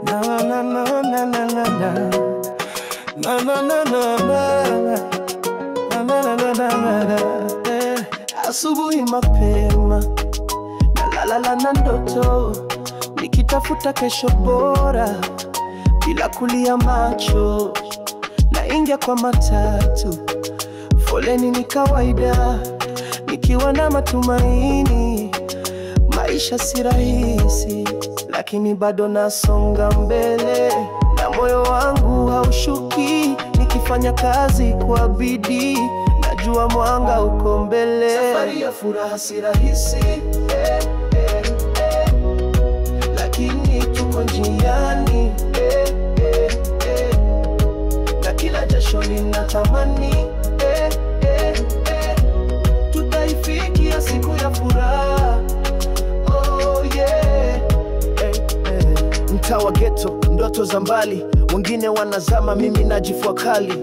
Na na na na na na na na na na na na na. Asubuhi mapema nalala na ndoto, nikitafuta kesho bora bila kulia macho. Naingia kwa matatu, foleni ni kawaida, nikiwa na matumaini. Maisha si rahisi, lakini bado nasonga mbele, na moyo wangu haushuki. Nikifanya kazi kwa bidii, najua mwanga uko mbele. Safari ya furaha si rahisi, lakini tuko njiani, na kila jasho linatamani tutaifikia siku ya furaha. Oh yeah. Mtaa wa ghetto, ndoto za mbali, wengine wanazama, mimi najifua kali.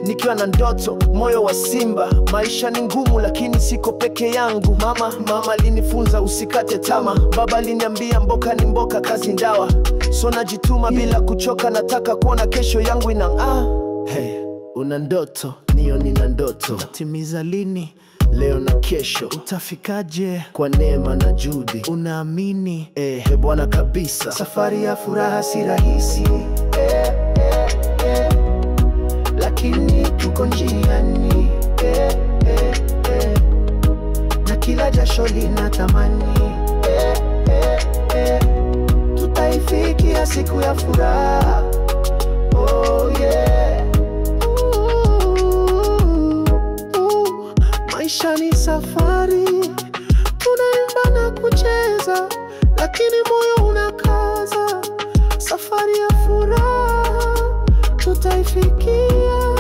Nikiwa na ndoto, moyo wa simba. Maisha ni ngumu lakini siko peke yangu. Mama alinifunza usikate tamaa. Baba aliniambia mboka ni mboka, kazi ndawa. So najituma bila kuchoka, nataka kuona kesho yangu inang'aa. Hey, una ndoto, niyo nina ndoto. Utatimiza lini? Leo na kesho. Utafikaje? Kwa neema na juhudi. Unaamini? Bwana kabisa. Safari ya furaha si rahisi, lakini tuko njiani, na kila jasho linatamani tutaifikia siku ya furaha. Oh yeah. Maisha ni safari, tunaimba na kucheza, lakini moyo unakaza. Safari ya furaha tutaifikia.